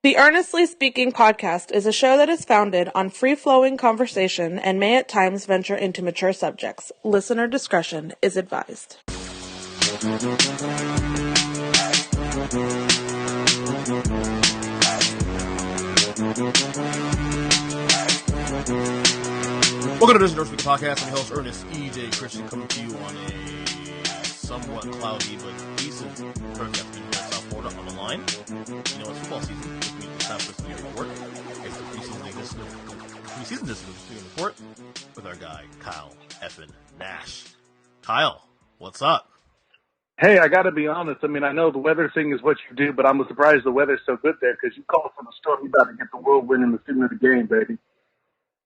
The Earnestly Speaking podcast is a show that is founded on free-flowing conversation and may at times venture into mature subjects. Listener discretion is advised. Welcome to this Earnestly Speaking podcast. I'm your host, Ernest E.J. Christian, coming to you on a somewhat cloudy but decent first afternoon here in South Florida on the line. You know, it's football season, which means it's time for us to get report. It's the preseason edition of the Speaking Report with our guy, Kyle effing Nash. Kyle, what's up? Hey, I gotta be honest. I mean, I know the weather thing is what you do, but I'm surprised the weather's so good there because you called from a storm. You about to get the whirlwind in the beginning of the game, baby.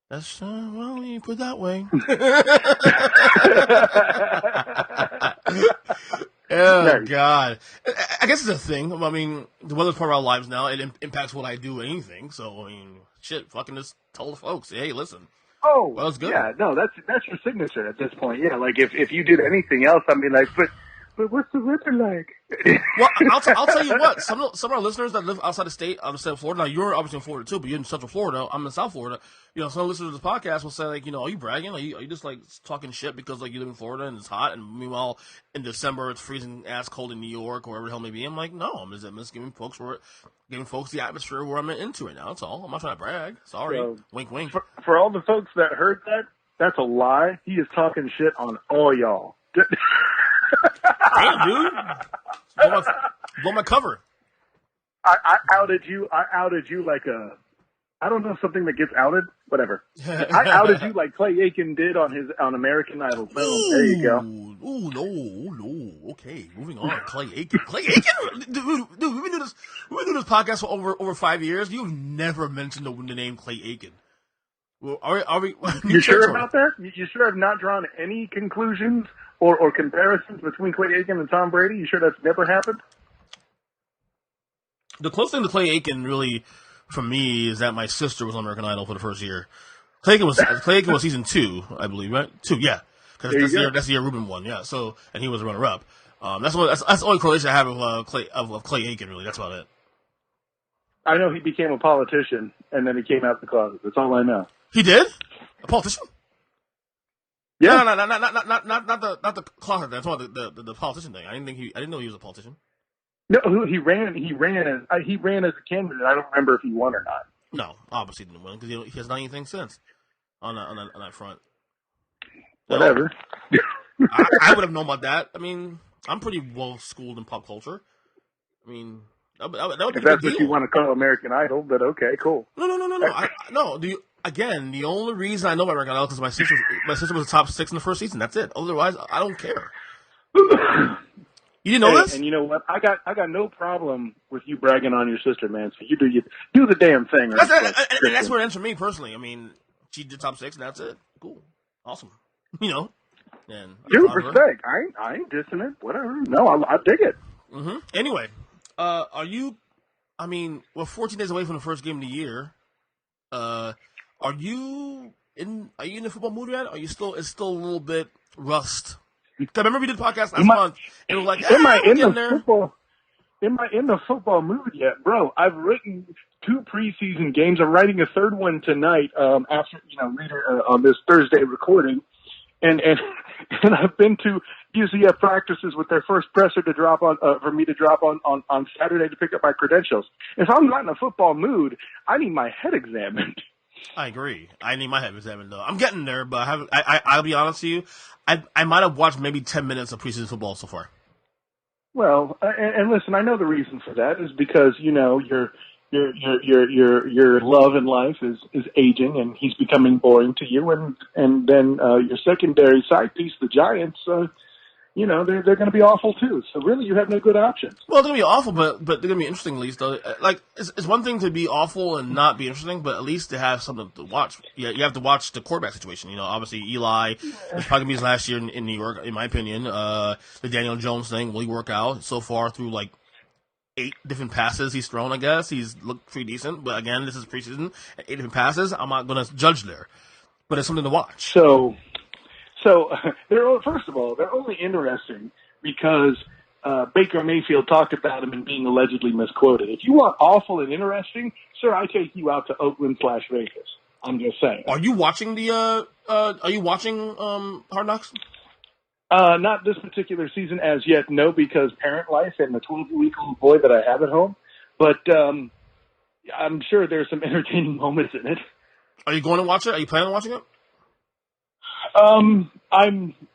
That's, well, you put it that way. Oh, nice. God. I guess it's a thing. I mean, the weather's part of our lives now. It impacts what I do, anything. So, I mean, shit, fucking just tell the folks, hey, listen. Oh, well, that's good. Yeah, no, that's your signature at this point. Yeah, like if you did anything else, I mean, like, but what's the weather like? Well, I'll tell you what. Some of our listeners that live outside the state of Florida. Now you're obviously in Florida too, but you're in Central Florida. I'm in South Florida. You know, some listeners to this podcast will say, like, you know, are you bragging? Are you just like talking shit because like you live in Florida and it's hot, and meanwhile in December it's freezing ass cold in New York or wherever the hell it may be? I'm like, no, I'm just giving folks the atmosphere where I'm into right now. That's all. I'm not trying to brag. Sorry, so, wink, wink. For all the folks that heard that, that's a lie. He is talking shit on all y'all. Damn, dude. Blow my cover. I outed you like I don't know, something that gets outed? Whatever. I outed you like Clay Aiken did on American Idol. Boom. There you go. Ooh, no. Okay, moving on. Clay Aiken. Clay Aiken? Dude, we've been doing this podcast for over 5 years. You've never mentioned the name Clay Aiken. Well, are we you sure about that? You sure have not drawn any conclusions or comparisons between Clay Aiken and Tom Brady? You sure that's never happened? The closest thing to Clay Aiken, really, for me, is that my sister was on American Idol for the first year. Clay Aiken was season 2, I believe, right? 2, yeah. Because that's the year Ruben won, yeah. So, and he was a runner-up. That's the only correlation I have of Clay Aiken, really. That's about it. I know he became a politician, and then he came out the closet. That's all I know. He did? A politician? Yeah. No, not the closet. That's what the politician thing. I didn't know he was a politician. No, he ran as a candidate. I don't remember if he won or not. No, obviously didn't win because he hasn't done anything since on that front. Whatever. I would have known about that. I mean, I'm pretty well schooled in pop culture. I mean, that would be if that's what you want to call American Idol, but okay, cool. No. The only reason I know about American Idol is because my sister was the top 6 in the first season. That's it. Otherwise, I don't care. You didn't know this? And you know what? I got no problem with you bragging on your sister, man. So you do the damn thing. Right? That's where it ends for me personally. I mean, she did top 6, and that's it. Cool, awesome. You know, and dude, respect. I ain't dissing it. Whatever. No, I dig it. Mm-hmm. Anyway, are you? I mean, we're 14 days away from the first game of the year. Are you in the football mood yet? Are you still? It's still a little bit rust. I remember we did a podcast last month, and it was like, am I in the football mood yet, bro? I've written 2 preseason games. I'm writing a third one tonight. After later on this Thursday recording, and I've been to UCF practices with their first presser to drop on for me to drop on Saturday to pick up my credentials. If I'm not in a football mood, I need my head examined. I agree. I need my head examined though. I'm getting there, but I'll be honest with you. I might have watched maybe 10 minutes of preseason football so far. Well, and listen, I know the reason for that is because your love in life is aging and he's becoming boring to you, and then your secondary side piece, the Giants, they're going to be awful too. So really, you have no good options. Well, they're going to be awful, but they're going to be interesting at least. Though, like it's one thing to be awful and not be interesting, but at least to have something to watch. Yeah, you have to watch the quarterback situation. Obviously Eli is probably going to be his last year in New York, in my opinion. The Daniel Jones thing, will he work out so far through like 8 different passes he's thrown? I guess he's looked pretty decent, but again, this is preseason. 8 different passes. I'm not going to judge there, but it's something to watch. So first of all, they're only interesting because Baker Mayfield talked about him and being allegedly misquoted. If you want awful and interesting, sir, I take you out to Oakland/Vegas. I'm just saying. Are you watching Hard Knocks? Not this particular season as yet, no, because parent life and the 12-week-old boy that I have at home. But I'm sure there's some entertaining moments in it. Are you going to watch it? Are you planning on watching it?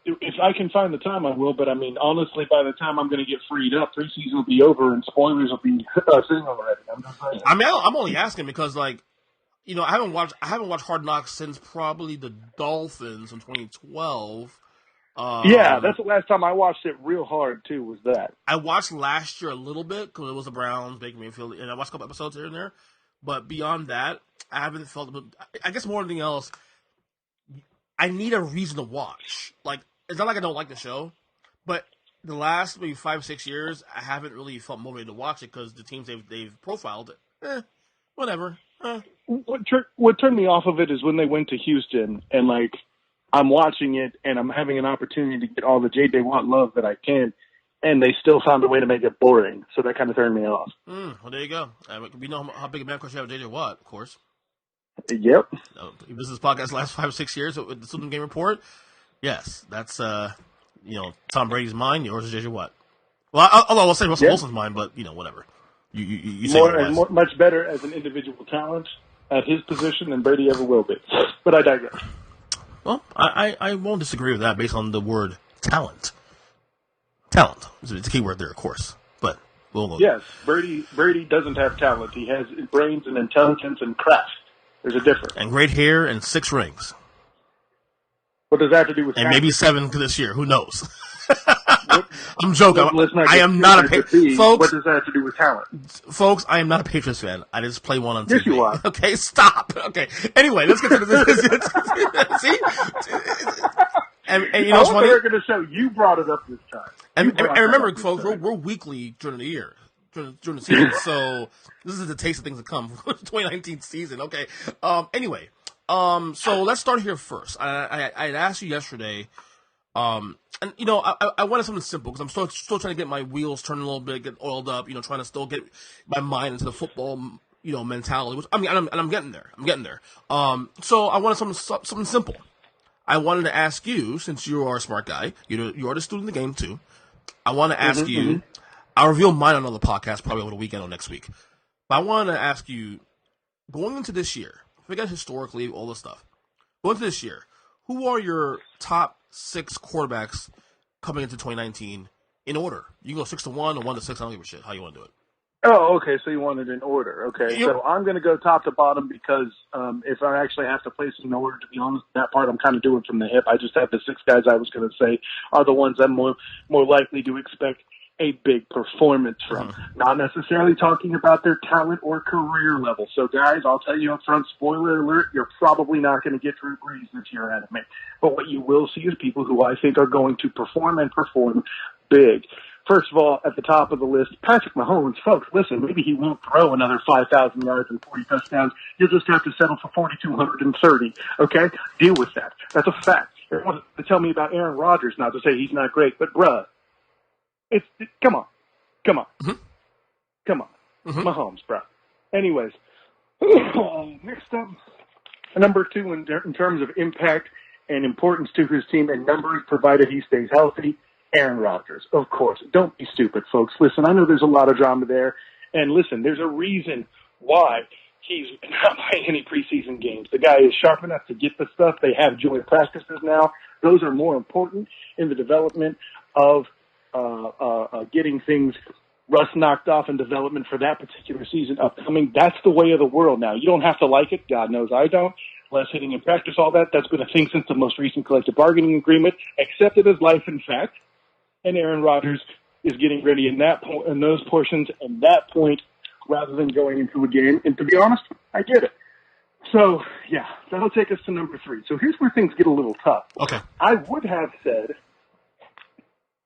If I can find the time, I will. But I mean, honestly, by the time I'm going to get freed up, preseason will be over and spoilers will be sitting already. I'm just saying. I mean, I'm only asking because, like, you know, I haven't watched Hard Knocks since probably the Dolphins in 2012. Yeah, that's the last time I watched it real hard too. Was that I watched last year a little bit because it was the Browns, Baker Mayfield, and I watched a couple episodes here and there. But beyond that, I haven't felt. I guess more than anything else, I need a reason to watch. Like, it's not like I don't like the show, but the last maybe 5-6 years, I haven't really felt motivated to watch it because the teams they've profiled, whatever. What turned me off of it is when they went to Houston and like I'm watching it and I'm having an opportunity to get all the J.J. Watt love that I can, and they still found a way to make it boring. So that kind of turned me off. Well, there you go. We know how big a man crush you have with J.J. Watt, of course. Yep. This is podcast last 5-6 years with the Southern Game Report. Yes, that's Tom Brady's mine. Yours is J.J. Watt. Well, I'll say Russell Wilson's mine, but whatever. You say much better as an individual talent at his position than Brady ever will be. But I digress. Well, I won't disagree with that based on the word talent. Talent is a key word there, of course. But we'll go. Yes, Brady doesn't have talent. He has brains and intelligence and craft. There's a difference. And great hair and 6 rings. What does that have to do with and maybe 7 this year? Who knows? I'm joking. I am not a Patriots. Folks, what does that have to do with talent? Folks, I am not a Patriots fan. I just play one on TV. Yes, you are. Okay, stop. Okay. Anyway, let's get to this. See? And you know what's funny? We're going to show you brought it up this time. And remember, folks, we're weekly during the year. During the season, so this is the taste of things to come for the 2019 season. Okay. Anyway, so let's start here first. I had asked you yesterday, and you know, I wanted something simple because I'm still trying to get my wheels turning a little bit, get oiled up. You know, trying to still get my mind into the football, you know, mentality. Which, I mean, and I'm getting there. So I wanted something simple. I wanted to ask you, since you are a smart guy, you are the student of the game too. I want to ask you. Mm-hmm. I'll reveal mine on another podcast probably over the weekend or next week. But I wanted to ask you, going into this year, forget historically, all this stuff. Going into this year, who are your top 6 quarterbacks coming into 2019 in order? You can go 6-1 or 1-6. I don't give a shit how you want to do it. Oh, okay. So you want it in order. Okay. Yep. So I'm going to go top to bottom because if I actually have to place it in order, to be honest, that part I'm kind of doing from the hip. I just have the 6 guys I was going to say are the ones I'm more likely to expect a big performance from. Mm-hmm. Not necessarily talking about their talent or career level. So, guys, I'll tell you up front, spoiler alert, you're probably not going to get Drew Brees this year out of me. But what you will see is people who I think are going to perform and perform big. First of all, at the top of the list, Patrick Mahomes. Folks, listen, maybe he won't throw another 5,000 yards and 40 touchdowns. You'll just have to settle for 4,230, okay? Deal with that. That's a fact. Everyone wants to tell me about Aaron Rodgers, not to say he's not great, but bruh, come on. Mm-hmm. Come on. Mm-hmm. Mahomes, bro. Anyways, next up, number 2 in terms of impact and importance to his team and numbers, provided he stays healthy, Aaron Rodgers. Of course. Don't be stupid, folks. Listen, I know there's a lot of drama there, and listen, there's a reason why he's not playing any preseason games. The guy is sharp enough to get the stuff. They have joint practices now. Those are more important in the development of getting things rust knocked off in development for that particular season upcoming. That's the way of the world now. You don't have to like it. God knows I don't. Less hitting in practice, all that. That's been a thing since the most recent collective bargaining agreement, accepted as life in fact. And Aaron Rodgers is getting ready in those portions and that point rather than going into a game. And to be honest, I get it. So, yeah, that'll take us to number 3. So here's where things get a little tough. Okay. I would have said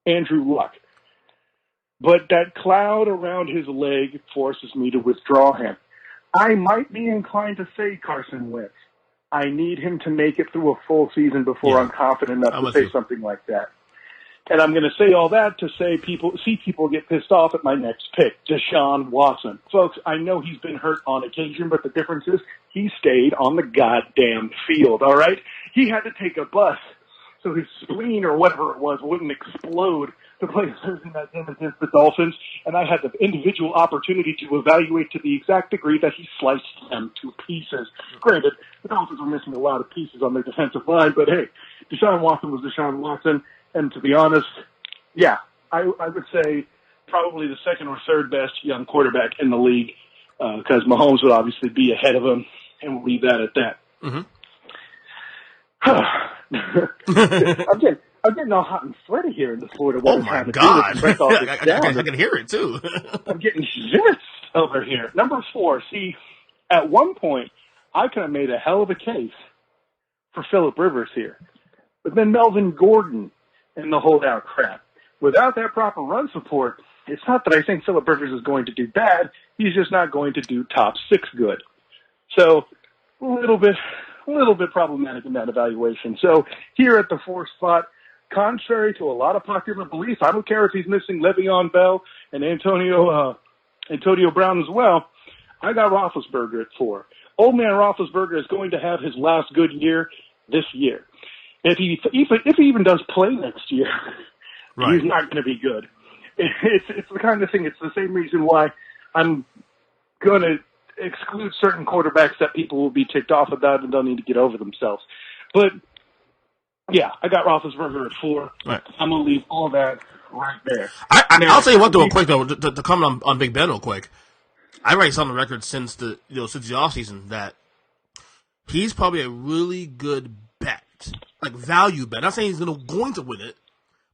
Andrew Luck. But that cloud around his leg forces me to withdraw him. I might be inclined to say Carson Wentz. I need him to make it through a full season before I'm confident enough to say something like that. And I'm going to say all that to see people get pissed off at my next pick, Deshaun Watson. Folks, I know he's been hurt on occasion, but the difference is he stayed on the goddamn field, all right? He had to take a bus so his spleen or whatever it was wouldn't explode to play a Thursday night game against the Dolphins, and I had the individual opportunity to evaluate to the exact degree that he sliced them to pieces. Granted, the Dolphins were missing a lot of pieces on their defensive line, but hey, Deshaun Watson was Deshaun Watson. And to be honest, yeah, I would say probably the second or third best young quarterback in the league, because Mahomes would obviously be ahead of him, and we'll leave that at that. Mm-hmm. I'm getting all hot and sweaty here in the Florida weather. Oh my God! I can hear it too. I'm getting zipped over here. Number 4. See, at one point, I could have made a hell of a case for Phillip Rivers here, but then Melvin Gordon and the holdout crap. Without that proper run support, it's not that I think Phillip Rivers is going to do bad. He's just not going to do top 6 good. So a little bit problematic in that evaluation. So here at the 4th spot, contrary to a lot of popular belief, I don't care if he's missing Le'Veon Bell and Antonio Brown as well. I got Roethlisberger at 4. Old man Roethlisberger is going to have his last good year this year. If he even does play next year, right, he's not going to be good. It's the kind of thing. It's the same reason why I'm going to exclude certain quarterbacks that people will be ticked off about and don't need to get over themselves. But yeah, I got Roethlisberger at 4. Right. I'm going to leave all that right there. I'll tell you what, though, quick though, to comment on Big Ben real quick. I already saw on the record since the offseason that he's probably a really good bet, like value bet. Not saying he's going to win it,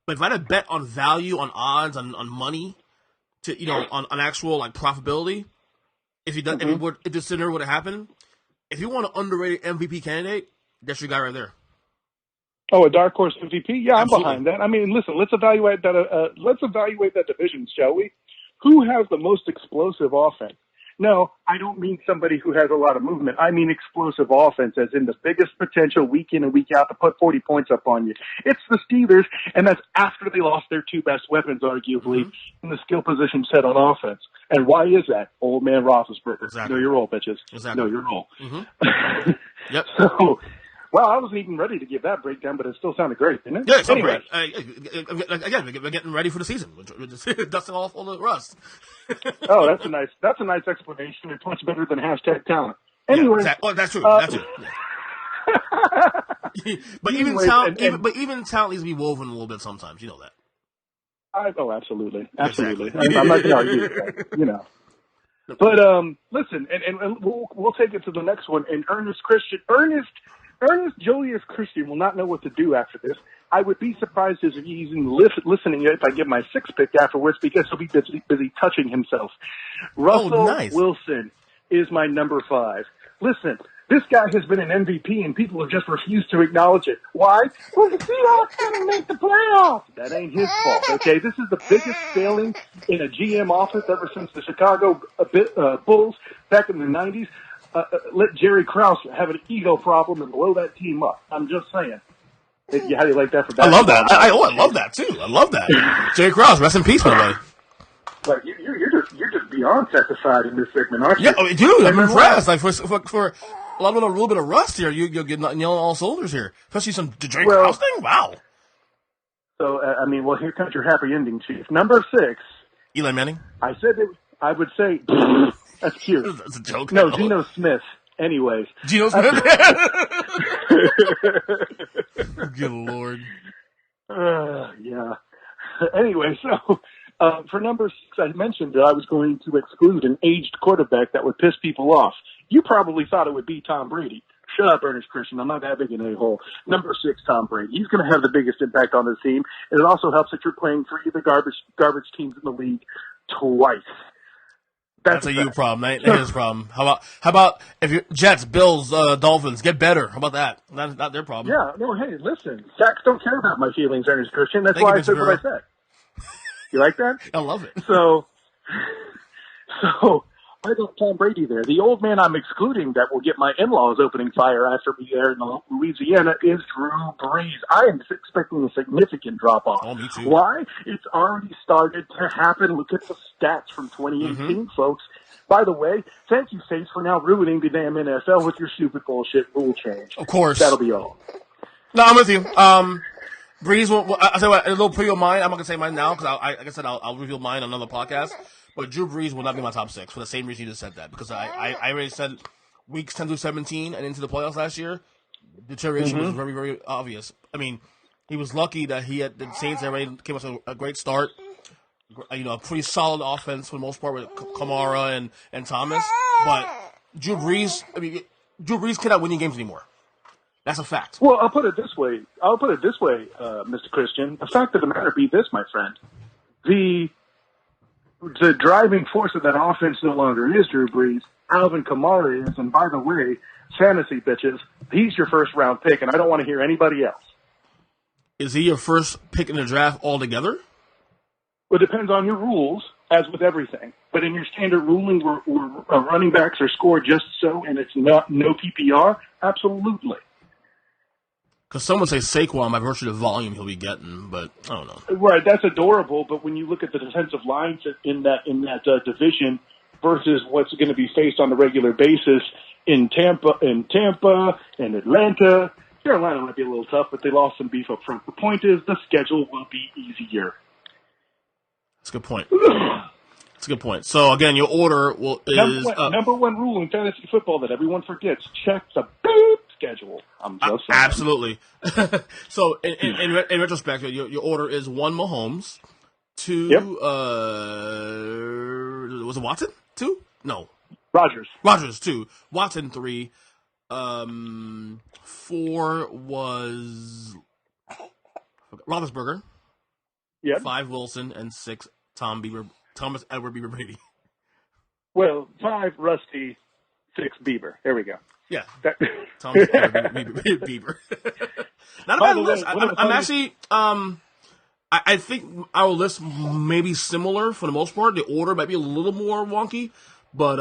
but if I had a bet on value, on odds, on money, to on actual like profitability, if this scenario would have happened, if you want an underrated MVP candidate, that's your guy right there. Oh, a dark horse MVP? Yeah, I'm Absolutely. behind that. I mean, listen, let's evaluate that. Let's evaluate that division, shall we? Who has the most explosive offense? No, I don't mean somebody who has a lot of movement. I mean explosive offense, as in the biggest potential week in and week out to put 40 points up on you. It's the Steelers, and that's after they lost their 2 best weapons, arguably, in the skill position set on offense. And why is that? Old man Roethlisberger. Exactly. Know your role, bitches. Exactly. Know your role. Mm-hmm. Yep. So, well, I wasn't even ready to give that breakdown, but it still sounded great, didn't it? Yeah, it's anyway. great. Again, we're getting ready for the season. We're just dusting off all the rust. Oh, that's a nice explanation. It's much better than #talent. Anyway, that's true. That's true. Yeah. But anyways, even talent needs to be woven a little bit sometimes. You know that. Absolutely. Exactly. I'm not going to argue with that. But listen, and we'll take it to the next one. And Ernest Julius Christian will not know what to do after this. I would be surprised if he's even listening if I give my 6th pick afterwards, because he'll be busy touching himself. Russell Wilson is my number 5. Listen, this guy has been an MVP, and people have just refused to acknowledge it. Why? Well, the Seahawks didn't make the playoffs. That ain't his fault, okay? This is the biggest failing in a GM office ever since the Chicago Bulls back in the 90s. Let Jerry Krause have an ego problem and blow that team up. I'm just saying. How do you like that for basketball? I love that. I love that, too. I love that. Jerry Krause, rest in peace, by the way. Like, you're just beyond satisfied in this segment, aren't you? Yeah, dude, I'm impressed. Like, for a little bit of rust here, you're getting on all cylinders here. Especially some Jerry Krause thing? Wow. So, here comes your happy ending, Chief. Number 6. Eli Manning? I would say, that's cute. That's a joke. No, Geno Smith. Anyways. Geno Smith? Good Lord. Yeah. Anyway, so for number 6, I mentioned that I was going to exclude an aged quarterback that would piss people off. You probably thought it would be Tom Brady. Shut up, Ernest Christian. I'm not that big an a-hole. Number 6, Tom Brady. He's going to have the biggest impact on the team, and it also helps that you're playing 3 of the garbage teams in the league twice. That's a you problem. That is a problem. How about if you're Jets, Bills, Dolphins, get better? How about that? Not their problem. Yeah. No, hey, listen. Facts don't care about my feelings, Ernest Christian. That's why I said what I said. You like that? I love it. So I got Tom Brady there. The old man I'm excluding that will get my in-laws opening fire after me there in Louisiana is Drew Brees. I am expecting a significant drop-off. Oh, me too. Why? It's already started to happen. Look at the stats from 2018, folks. By the way, thank you, Saints, for now ruining the damn NFL with your stupid bullshit rule change. Of course. That'll be all. No, I'm with you. Breeze, I'll tell you what, a little preview of mine. I'm not going to say mine now because, like I said, I'll reveal mine on another podcast. But Drew Brees will not be my top 6 for the same reason you just said that. Because I already said weeks 10 through 17 and into the playoffs last year, deterioration was very, very obvious. I mean, he was lucky that the Saints already came up with a great start. A pretty solid offense for the most part with Kamara and Thomas. But Drew Brees cannot win games anymore. That's a fact. Well, I'll put it this way, Mr. Christian. The fact of the matter be this, my friend. The driving force of that offense no longer is Drew Brees. Alvin Kamara is, and by the way, fantasy bitches, he's your first-round pick, and I don't want to hear anybody else. Is he your first pick in the draft altogether? Well, it depends on your rules, as with everything. But in your standard ruling where running backs are scored just so, and it's no PPR, absolutely. Because someone say Saquon by virtue of the volume he'll be getting, but I don't know. Right, that's adorable. But when you look at the defensive lines in that division versus what's going to be faced on a regular basis in Tampa, and Atlanta, Carolina might be a little tough, but they lost some beef up front. The point is, the schedule will be easier. That's a good point. That's a good point. So again, your order is number one rule in fantasy football that everyone forgets: check the beep schedule. I'm just saying. Absolutely. So in retrospect, your order is 1 Mahomes, 2 was it Watson? 2? No. Rodgers 2, Watson 3, 4 was Roethlisberger. Yep. 5 Wilson, and 6 Thomas Edward Bieber Brady. Well, 5 Rusty, 6 Bieber. There we go. Yeah. Thomas Edward Bieber. Not a bad list. I'm actually I think our list may be similar for the most part. The order might be a little more wonky, but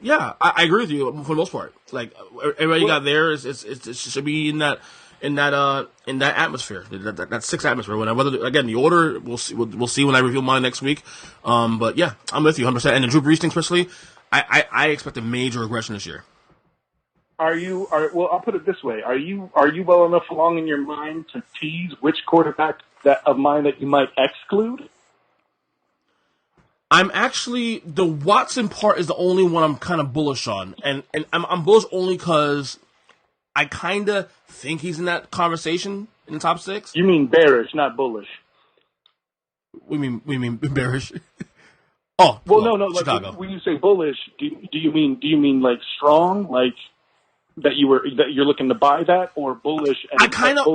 yeah, I agree with you for the most part. Like everybody you got there it should be in that atmosphere, that 6 atmosphere. Whether again the order we'll see when I reveal mine next week. But yeah, I'm with you 100%. And the Drew Brees thing especially, I expect a major regression this year. Well, I'll put it this way: Are you well enough along in your mind to tease which quarterback of mine that you might exclude? I'm actually the Watson part is the only one I'm kind of bullish on, and I'm bullish only because I kind of think he's in that conversation in the top 6. You mean bearish, not bullish. We mean bearish. Oh, well, no. Chicago. Like, when you say bullish, do you mean like strong, like that you're looking to buy that, or bullish? And I kind of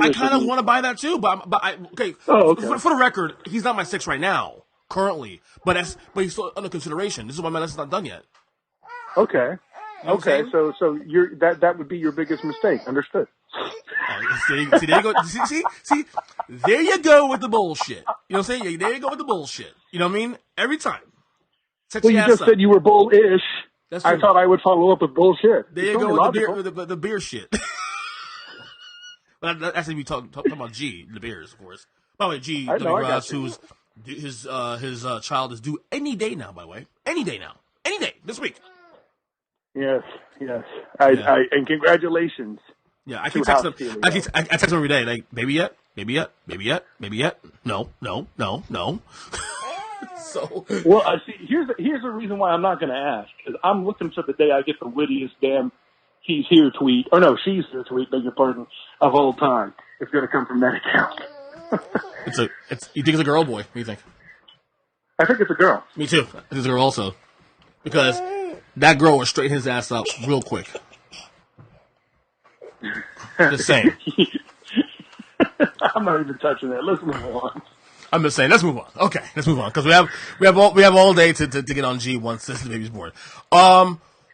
want to buy that too, but okay. Oh, okay. For the record, he's not my 6 right now, currently. But he's still under consideration. This is why my list is not done yet. Okay. You know okay, so you're that would be your biggest mistake. Understood. See, there you go. See, there you go with the bullshit. You know what I'm saying? There you go with the bullshit. You know what I mean? Every time. Well, you just said you were bullish. That's true. I thought I would follow up with bullshit. There you go with the beer shit. But that's if we talk about G, the Bears, of course. By the way, G, who's his child is due any day now. By the way, any day this week. Yes. And congratulations. Yeah, I keep texting him. I text him every day. Like, baby yet? No. So. Well, see, here's the reason why I'm not going to ask. Because I'm looking for the day I get the wittiest damn "he's here" tweet, or no, "she's here" tweet, beg your pardon, of all time. It's going to come from that account. You think it's a girl or boy? What do you think? I think it's a girl. Me too. I think it's a girl also. Because that girl will straighten his ass up real quick. Just saying. I'm not even touching that. Let's move on. I'm just saying. Let's move on. Okay, let's move on because we have all day to get on G once the baby's born.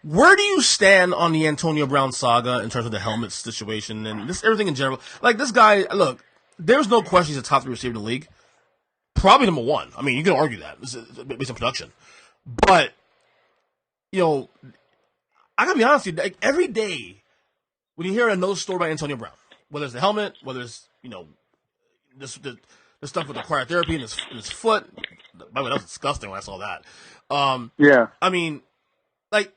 Where do you stand on the Antonio Brown saga in terms of the helmet situation and everything in general? Like this guy, look, there's no question he's a top 3 receiver in the league. Probably number 1. I mean, you can argue that based on production, but you know, I gotta be honest with you, like, every day when you hear another story about Antonio Brown, whether it's the helmet, whether it's, the stuff with the cryotherapy in his foot. By the way, that was disgusting when I saw that. Yeah. I mean, like,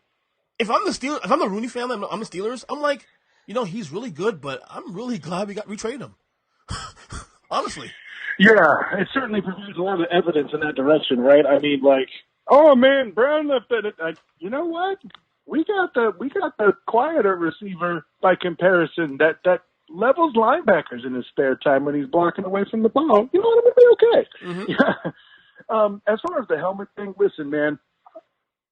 if I'm the Rooney family, I'm the Steelers, I'm like, he's really good, but I'm really glad we traded him. Honestly. Yeah, it certainly provides a lot of evidence in that direction, right? I mean, like, oh man, Brown left it. You know what? We got the quieter receiver by comparison that levels linebackers in his spare time when he's blocking away from the ball. You know what? I'm gonna be okay. Mm-hmm. Yeah. As far as the helmet thing, listen, man.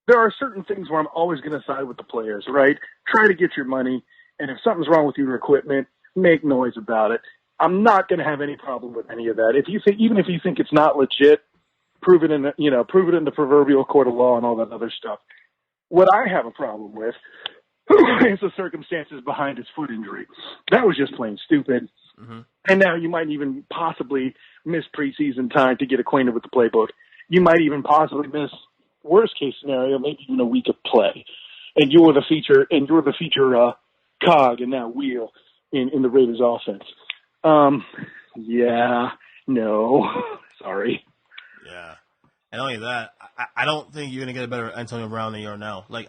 There are certain things where I'm always going to side with the players, right? Try to get your money, and if something's wrong with your equipment, make noise about it. I'm not going to have any problem with any of that. Even if you think it's not legit, prove it in the proverbial court of law and all that other stuff. What I have a problem with is the circumstances behind his foot injury. That was just plain stupid. Mm-hmm. And now you might even possibly miss preseason time to get acquainted with the playbook. You might even possibly miss, worst case scenario, maybe even a week of play. And you're the feature cog in that wheel in the Raiders offense. Yeah, no, sorry. Yeah. And not only that, I don't think you're going to get a better Antonio Brown than you are now. Like,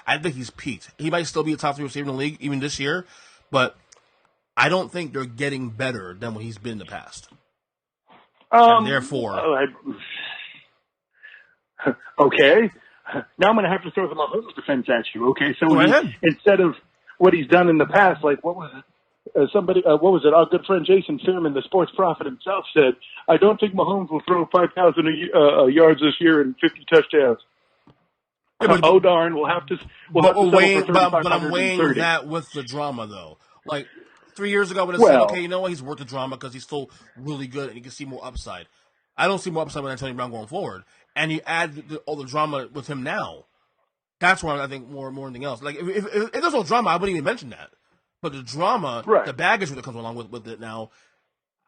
I think he's peaked. He might still be a top 3 receiver in the league, even this year, but I don't think they're getting better than what he's been in the past. And therefore... Okay. Now I'm going to have to throw the Mahomes defense at you. Okay, so instead of what he's done in the past, like, what was it? Our good friend Jason Thurman, the sports prophet himself, said, I don't think Mahomes will throw 5,000 yards this year and 50 touchdowns. Yeah, oh, darn, we'll have to settle for 3,530. But I'm weighing that with the drama, though. Like, 3 years ago, I would have said, okay, you know what, he's worth the drama because he's still really good and you can see more upside. I don't see more upside with Antonio Brown going forward. And you add all the drama with him now. That's where I think more than anything else. Like, if there's no drama, I wouldn't even mention that. But the drama, right, the baggage that comes along with it now,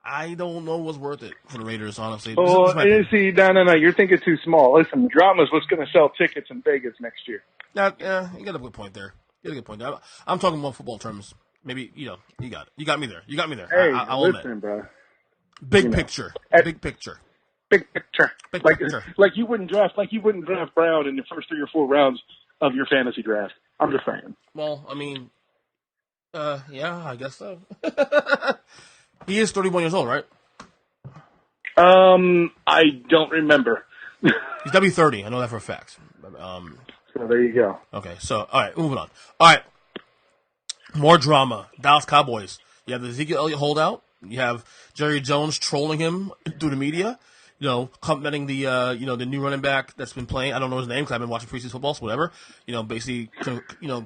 I don't know what's worth it for the Raiders, honestly. No, you're thinking too small. Listen, the drama is what's going to sell tickets in Vegas next year. Yeah, you got a good point there. I'm talking more football terms. Maybe, you got it. You got me there. Hey, I'll listen, admit. bro. Big picture. Big picture. Like you wouldn't draft Brown in the first 3 or 4 rounds of your fantasy draft. I'm just saying. Well, I mean, yeah, I guess so. He is 31 years old, right? I don't remember. He's W30. I know that for a fact. So there you go. Okay, so all right, moving on. All right, more drama. Dallas Cowboys. You have the Ezekiel Elliott holdout. You have Jerry Jones trolling him through the media. Complimenting the the new running back that's been playing. I don't know his name because I've been watching preseason football, so whatever. Basically,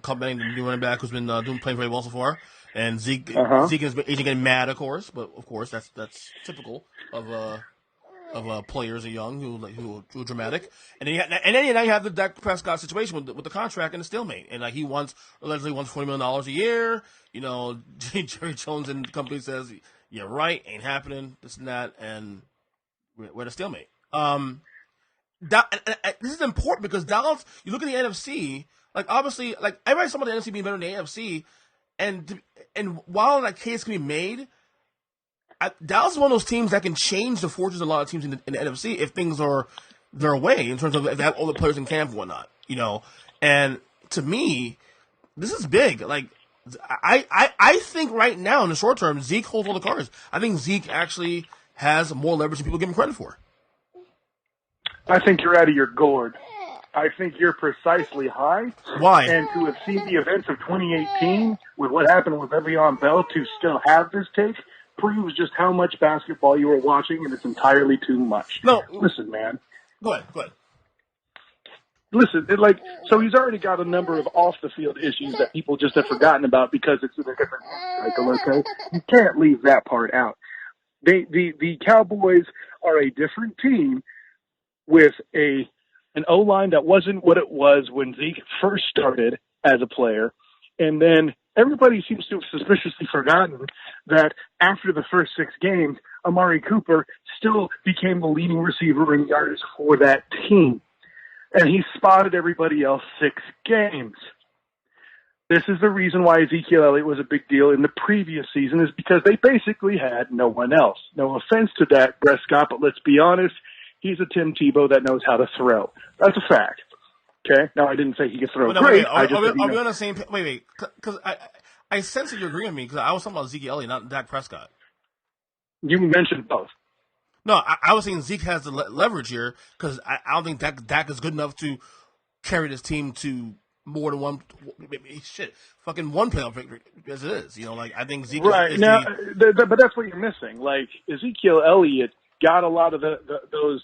complimenting the new running back who's been playing very well so far. And Zeke has been getting mad, of course, but of course that's typical of players are young who are dramatic. And then now you have the Dak Prescott situation with the contract and the stalemate. And like he allegedly wants $40 million a year. Jerry Jones and the company says, "You're right, ain't happening, this and that," and we're at a stalemate. This is important because Dallas, you look at the NFC, like obviously, like everybody's talking about the NFC being better than the AFC, and while that case can be made, Dallas is one of those teams that can change the fortunes of a lot of teams in the NFC if things are their way in terms of if they have all the players in camp and whatnot, And to me, this is big. Like I think right now in the short term, Zeke holds all the cards. I think Zeke actually has more leverage than people give him credit for. I think you're out of your gourd. I think you're precisely high. Why? And to have seen the events of 2018 with what happened with Le'Veon Bell to still have this take proves just how much basketball you were watching, and it's entirely too much. No. Listen, man. Go ahead. Listen, so he's already got a number of off-the-field issues that people just have forgotten about because it's in a different cycle, okay? You can't leave that part out. The Cowboys are a different team with an O-line that wasn't what it was when Zeke first started as a player. And then everybody seems to have suspiciously forgotten that after the first 6 games, Amari Cooper still became the leading receiver in yards for that team. and he spotted everybody else 6 games. This is the reason why Ezekiel Elliott was a big deal in the previous season, is because they basically had no one else. No offense to Dak Prescott, but let's be honest, he's a Tim Tebow that knows how to throw. That's a fact. Okay? Now, I didn't say he could throw great. Are we on the same page? Wait. Because I sense that you're agreeing with me, because I was talking about Ezekiel Elliott, not Dak Prescott. You mentioned both. No, I was saying Zeke has the leverage here, because I don't think Dak is good enough to carry this team to more than one playoff victory as it is. I think Zeke right is now, but that's what you're missing. Like, Ezekiel Elliott got a lot of those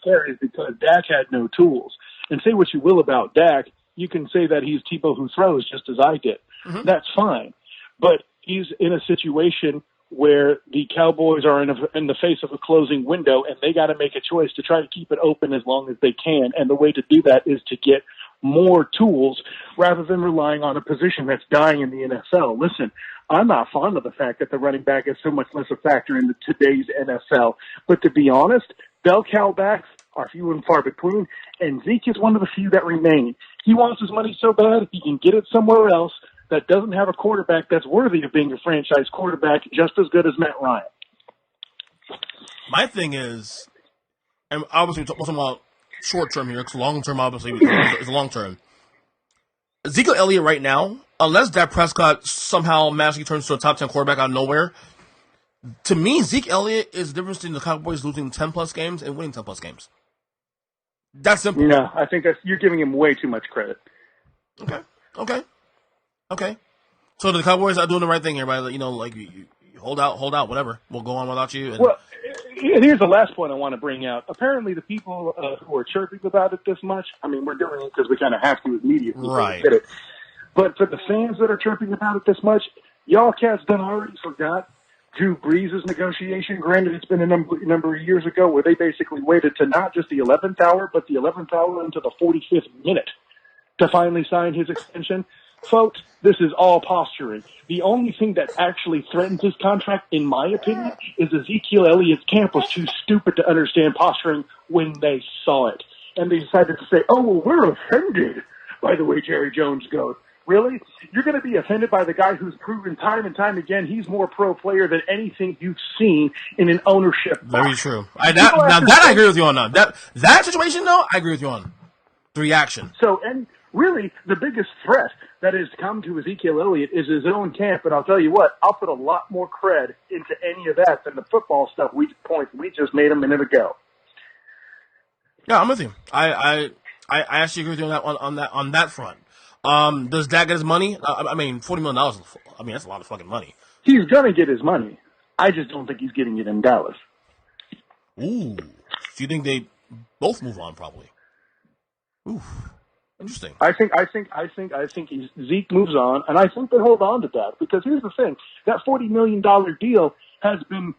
carries because Dak had no tools. And say what you will about Dak, you can say that he's Tebow who throws, just as I did. Mm-hmm. That's fine, but he's in a situation where the Cowboys are in the face of a closing window, and they got to make a choice to try to keep it open as long as they can. And the way to do that is to get more tools rather than relying on a position that's dying in the NFL. Listen, I'm not fond of the fact that the running back is so much less a factor in today's NFL. But to be honest, bell cow backs are few and far between, and Zeke is one of the few that remain. He wants his money so bad he can get it somewhere else that doesn't have a quarterback that's worthy of being a franchise quarterback, just as good as Matt Ryan. My thing is, and obviously we're talking about short term here, because long term obviously is long term. Ezekiel Elliott right now, unless Dak Prescott somehow magically turns to a top 10 quarterback out of nowhere, to me, Zeke Elliott is the difference between the Cowboys losing 10 plus games and winning 10 plus games. That's simple. No, I think you're giving him way too much credit. Okay. So the Cowboys are doing the right thing here, right? You hold out, whatever. We'll go on without you. Well, and here's the last point I want to bring out. Apparently, the people who are chirping about it this much, I mean, we're doing it because we kind of have to as media people, right? Get it. But for the fans that are chirping about it this much, y'all cats done already forgot Drew Brees' negotiation. Granted, it's been a number of years ago where they basically waited to not just the 11th hour, but the 11th hour into the 45th minute to finally sign his extension. Folks, this is all posturing. The only thing that actually threatens his contract, in my opinion, is Ezekiel Elliott's camp was too stupid to understand posturing when they saw it. And they decided to say, oh, well, we're offended by the way Jerry Jones goes. Really? You're going to be offended by the guy who's proven time and time again he's more pro player than anything you've seen in an ownership box. Very true. That I agree with you on. That situation, though, I agree with you on. The reaction. So, and really, the biggest threat that has come to Ezekiel Elliott is his own camp, and I'll tell you what, I'll put a lot more cred into any of that than the football stuff we just made a minute ago. Yeah, I'm with you. I actually agree with you on that front. Does Dak get his money? I mean, $40 million. I mean, that's a lot of fucking money. He's gonna get his money. I just don't think he's getting it in Dallas. Ooh. Do you think they both move on? Probably. Ooh. Interesting. I think Zeke moves on, and I think they hold on to that because here's the thing: that $40 million deal has been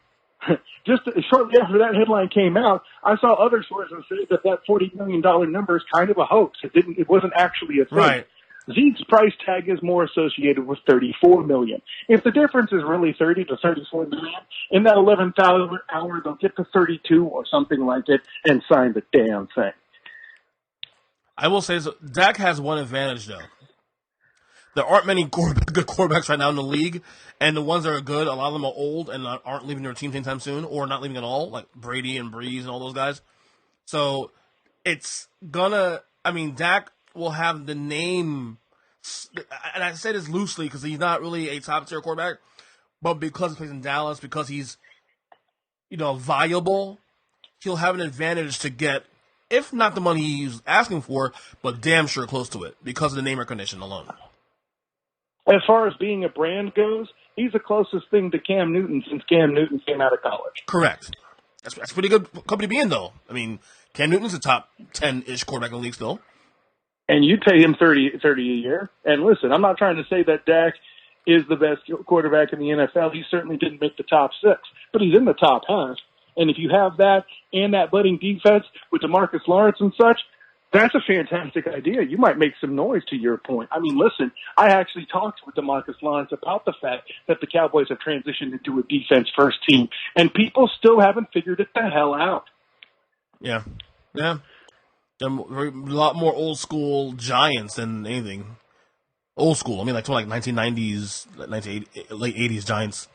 just shortly after that headline came out. I saw other sources say that $40 million number is kind of a hoax. It wasn't actually a thing. Right. Zeke's price tag is more associated with $34 million. If the difference is really $30 to $34 million, in that 11th hour they'll get to 32 or something like it and sign the damn thing. I will say so, Dak has one advantage, though. There aren't many good quarterbacks right now in the league, and the ones that are good, a lot of them are old and aren't leaving their teams anytime soon, or not leaving at all, like Brady and Breeze and all those guys. So it's Dak will have the name, and I say this loosely because he's not really a top-tier quarterback, but because he plays in Dallas, because he's, valuable, he'll have an advantage to get, if not the money he's asking for, but damn sure close to it because of the name recognition alone. As far as being a brand goes, he's the closest thing to Cam Newton since Cam Newton came out of college. Correct. That's pretty good company to be in, though. I mean, Cam Newton's a top 10-ish quarterback in the league still. And you pay him $30 a year. And listen, I'm not trying to say that Dak is the best quarterback in the NFL. He certainly didn't make the top 6, but he's in the top half. And if you have that and that budding defense with DeMarcus Lawrence and such, that's a fantastic idea. You might make some noise, to your point. I mean, listen, I actually talked with DeMarcus Lawrence about the fact that the Cowboys have transitioned into a defense-first team, and people still haven't figured it the hell out. Yeah. They're a lot more old school Giants than anything. Old school. I mean, like 1990s, late 80s Giants.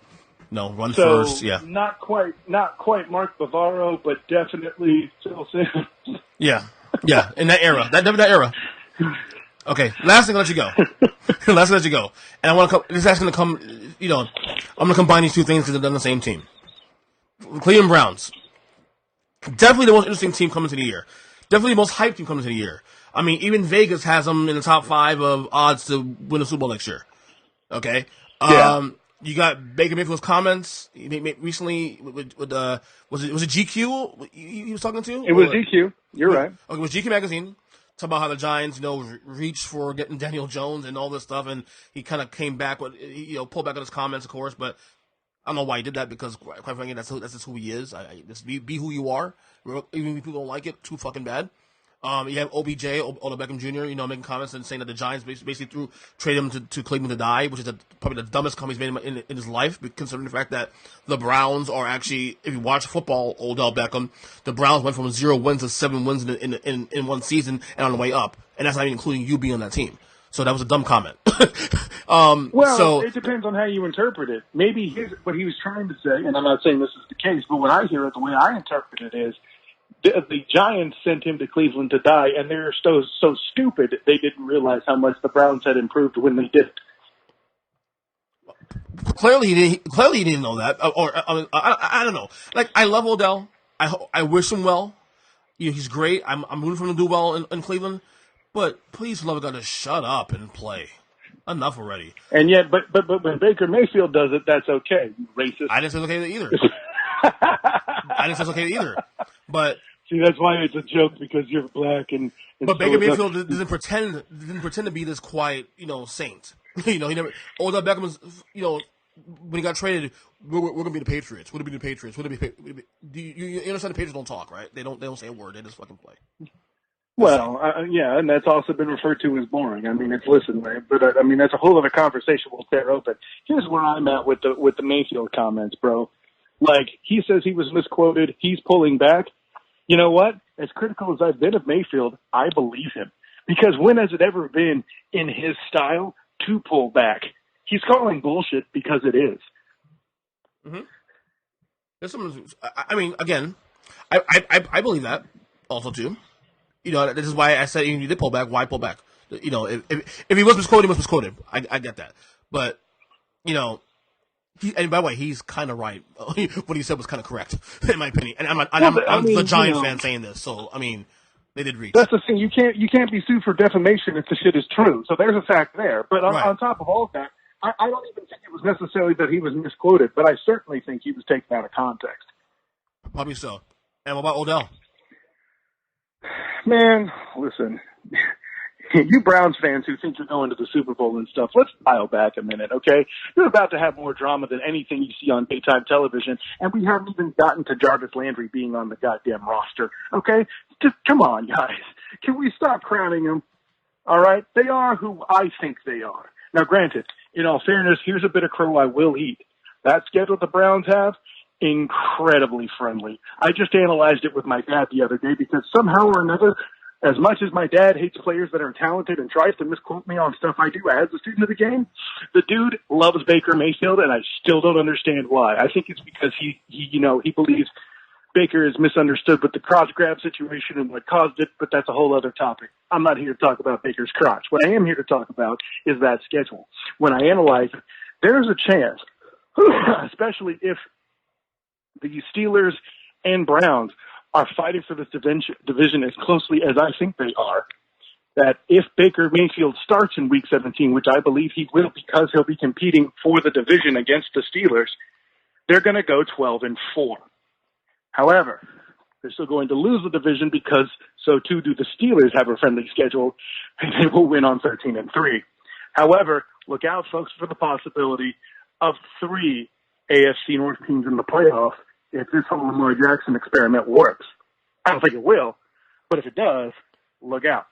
No, run first. Yeah. Not quite Mark Bavaro, but definitely Phil Simms. Yeah. In that era. That era. Okay. Last thing, I'll let you go. And I want to come. This is actually going to come. I'm going to combine these two things because they're on the same team. Cleveland Browns. Definitely the most interesting team coming to the year. Definitely the most hyped team coming to the year. I mean, even Vegas has them in the top 5 of odds to win the Super Bowl next year. Okay? Yeah. You got Baker Mayfield's comments recently with was it GQ he was talking to? It was GQ. You're right. Okay, it was GQ magazine. Talk about how the Giants, reached for getting Daniel Jones and all this stuff, and he kind of came back with, pulled back on his comments, of course, but I don't know why he did that because, quite frankly, that's just who he is. Just be who you are, even if people don't like it. Too fucking bad. You have OBJ, Odell Beckham Jr., making comments and saying that the Giants basically traded him to Cleveland to die, which is probably the dumbest comment he's made in his life, considering the fact that the Browns are actually, if you watch football, Odell Beckham, the Browns went from 0 wins to 7 wins in one season and on the way up, and that's not even including you being on that team. So that was a dumb comment. It depends on how you interpret it. Maybe what he was trying to say, and I'm not saying this is the case, but when I hear it, the way I interpret it is, the Giants sent him to Cleveland to die, and they're so stupid they didn't realize how much the Browns had improved when they did. Clearly, he didn't know that, I don't know. Like, I love Odell. I wish him well. He's great. I'm rooting for him to do well in Cleveland. But please, for love of God, just shut up and play. Enough already. And yet, but when Baker Mayfield does it, that's okay. You racist. I didn't say it's okay either. But see, that's why it's a joke, because you're black and but Baker Mayfield didn't pretend to be this quiet, saint. He never. Odell Beckham was, when he got traded, we're gonna be the Patriots. We're gonna be the Patriots. You understand? The Patriots don't talk, right? They don't say a word. They just fucking play. Well, yeah, and that's also been referred to as boring. I mean, man, but I mean, that's a whole other conversation we'll tear open. Here's where I'm at with the Mayfield comments, bro. Like, he says he was misquoted. He's pulling back. You know what? As critical as I've been of Mayfield, I believe him. Because when has it ever been in his style to pull back? He's calling bullshit because it is. Mm-hmm. I mean, again, I believe that also too. This is why I said you did pull back. Why pull back? If he was misquoted, he was misquoted. I get that. But, and by the way, he's kind of right. What he said was kind of correct, in my opinion. And I'm the Giant fan saying this, so, I mean, they did reach. That's the thing. You can't be sued for defamation if the shit is true. So there's a fact there. But on top of all of that, I don't even think it was necessarily that he was misquoted, but I certainly think he was taken out of context. Probably so. And what about Odell? Man, listen, you Browns fans who think you're going to the Super Bowl and stuff, let's dial back a minute, okay? You're about to have more drama than anything you see on daytime television, and we haven't even gotten to Jarvis Landry being on the goddamn roster, okay? Just come on, guys. Can we stop crowning them? All right? They are who I think they are. Now, granted, in all fairness, here's a bit of crow I will eat. That schedule the Browns have, incredibly friendly. I just analyzed it with my dad the other day because somehow or another, as much as my dad hates players that are talented and tries to misquote me on stuff I do as a student of the game, the dude loves Baker Mayfield, and I still don't understand why. I think it's because he believes Baker is misunderstood with the crotch grab situation and what caused it, but that's a whole other topic. I'm not here to talk about Baker's crotch. What I am here to talk about is that schedule. When I analyze it, there's a chance, especially if the Steelers and Browns are fighting for this division as closely as I think they are, that if Baker Mayfield starts in Week 17, which I believe he will because he'll be competing for the division against the Steelers, they're going to go 12-4. However, they're still going to lose the division because so too do the Steelers have a friendly schedule, and they will win on 13-3. However, look out, folks, for the possibility of 3 AFC North teams in the playoffs if this whole Lamar Jackson experiment works. I don't think it will, but if it does, look out.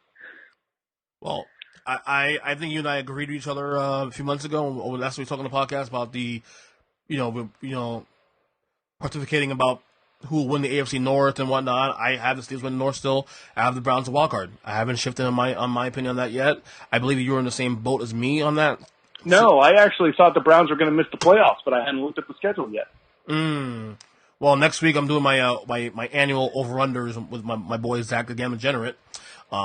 Well, I think you and I agreed with each other a few months ago. Last week we talked on the podcast about the, pontificating about who will win the AFC North and whatnot. I have the Steelers win the North still. I have the Browns a wild card. I haven't shifted on my opinion on that yet. I believe you were in the same boat as me on that. No, I actually thought the Browns were going to miss the playoffs, but I hadn't looked at the schedule yet. Well, next week I'm doing my annual over-unders with my boy Zach the Gamma Generate.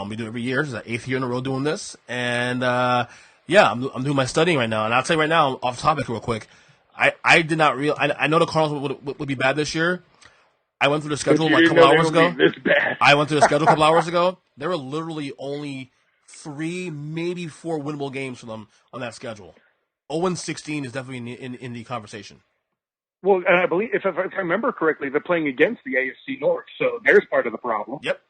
We do it every year. It's the 8th year in a row doing this. And, I'm doing my studying right now. And I'll tell you right now, off topic real quick, I did not I know the Cardinals would be bad this year. I went through the schedule like a couple hours ago. I went through the schedule a couple hours ago. There were literally only 3, maybe 4 winnable games for them on that schedule. 0-16 is definitely in the conversation. Well, and I believe, if I remember correctly, they're playing against the AFC North, so there's part of the problem. Yep.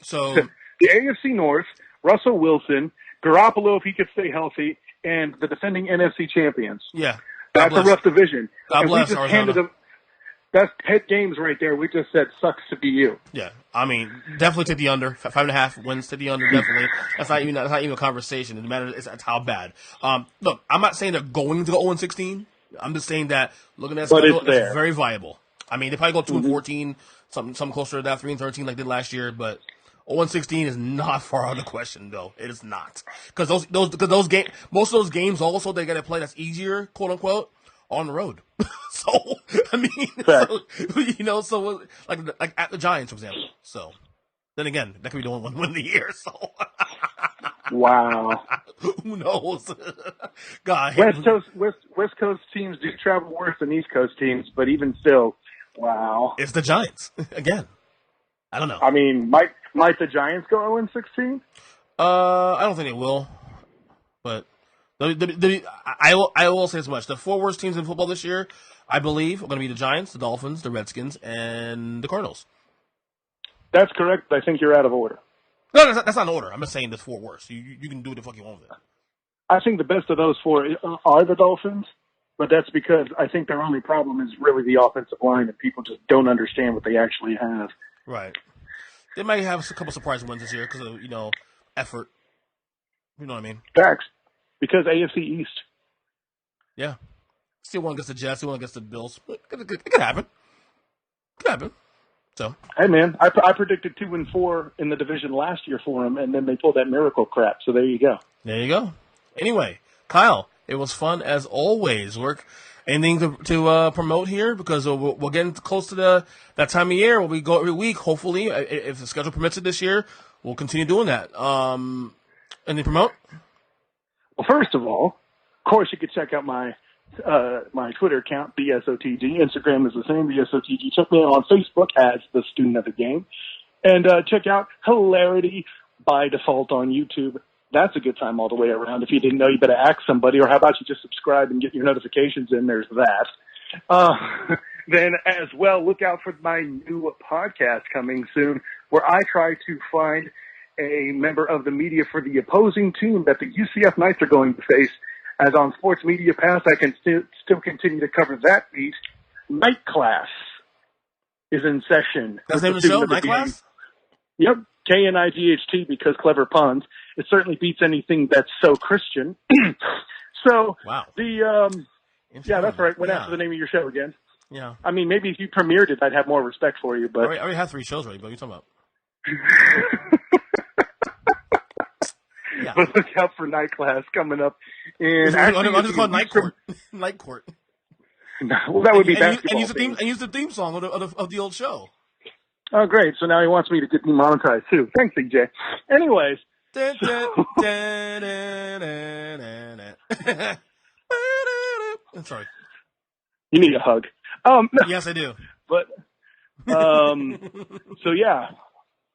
So the AFC North, Russell Wilson, Garoppolo if he could stay healthy, and the defending NFC champions. Yeah. That's a rough division. God bless we just Arizona. handed them. That's 10 games right there. We just said, sucks to be you. Yeah, I mean, definitely take the under. 5.5 wins to the under, definitely. That's not even a conversation. It matters. It's how bad. Look, I'm not saying they're going to go 0-16. I'm just saying that looking at schedule, it's very viable. I mean, they probably go 2-14, something closer to that, 3-13 like they did last year. But 0-16 is not far out of the question, though. It is not, because those games, most of those games also they got to play that's easier, quote unquote, on the road. So, I mean, like at the Giants, for example. So, then again, that could be the one win of the year. So, wow. Who knows? God, West Coast teams do travel worse than East Coast teams, but even still, wow. It's the Giants again. I don't know. I mean, might the Giants go 0-16? I don't think they will, but. I will say as much. The 4 worst teams in football this year, I believe, are going to be the Giants, the Dolphins, the Redskins, and the Cardinals. That's correct. I think you're out of order. No, that's not in order. I'm just saying the 4 worst. You can do what the fuck you want with it. I think the best of those 4 are the Dolphins, but that's because I think their only problem is really the offensive line, and people just don't understand what they actually have. Right. They might have a couple surprise wins this year because of, effort. You know what I mean? Facts. Because AFC East. Yeah. Still one against the Jets, still one against the Bills. It could happen. Could happen. So. Hey, man, I predicted 2-4 in the division last year for them, and then they pulled that miracle crap. So there you go. There you go. Anyway, Kyle, it was fun as always. Anything to promote here? Because we're getting close to that time of year where we go every week, hopefully. If the schedule permits it this year, we'll continue doing that. Anything to promote? Well, first of all, of course, you could check out my Twitter account, BSOTG. Instagram is the same, BSOTG. Check me out on Facebook as the Student of the Game. And check out Hilarity by Default on YouTube. That's a good time all the way around. If you didn't know, you better ask somebody, or how about you just subscribe and get your notifications in? There's that. Then as well, look out for my new podcast coming soon, where I try to find a member of the media for the opposing team that the UCF Knights are going to face. As on Sports Media Pass, I can still continue to cover that beat. Night Class is in session. That's the name of the show, Night Class? Yep, KNIGHT, because clever puns. It certainly beats anything that's so Christian. So, wow. Yeah, that's right. Went after the name of your show again. Yeah. I mean, maybe if you premiered it, I'd have more respect for you, but... I already have 3 shows ready, but what are you talking about? Yeah. But look out for Night Class coming up. And I'm just called Night Court. Night Court. No, well, that would be basketball. And use the theme song of the old show. Oh, great. So now he wants me to get demonetized, too. Thanks, EJ. Anyways. Sorry. You need a hug. Yes, I do. But, so yeah.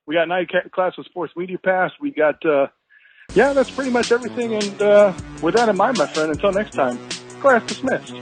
We got Night Class with Sports Media Pass. We got, that's pretty much everything. And with that in mind, my friend, until next time, class dismissed.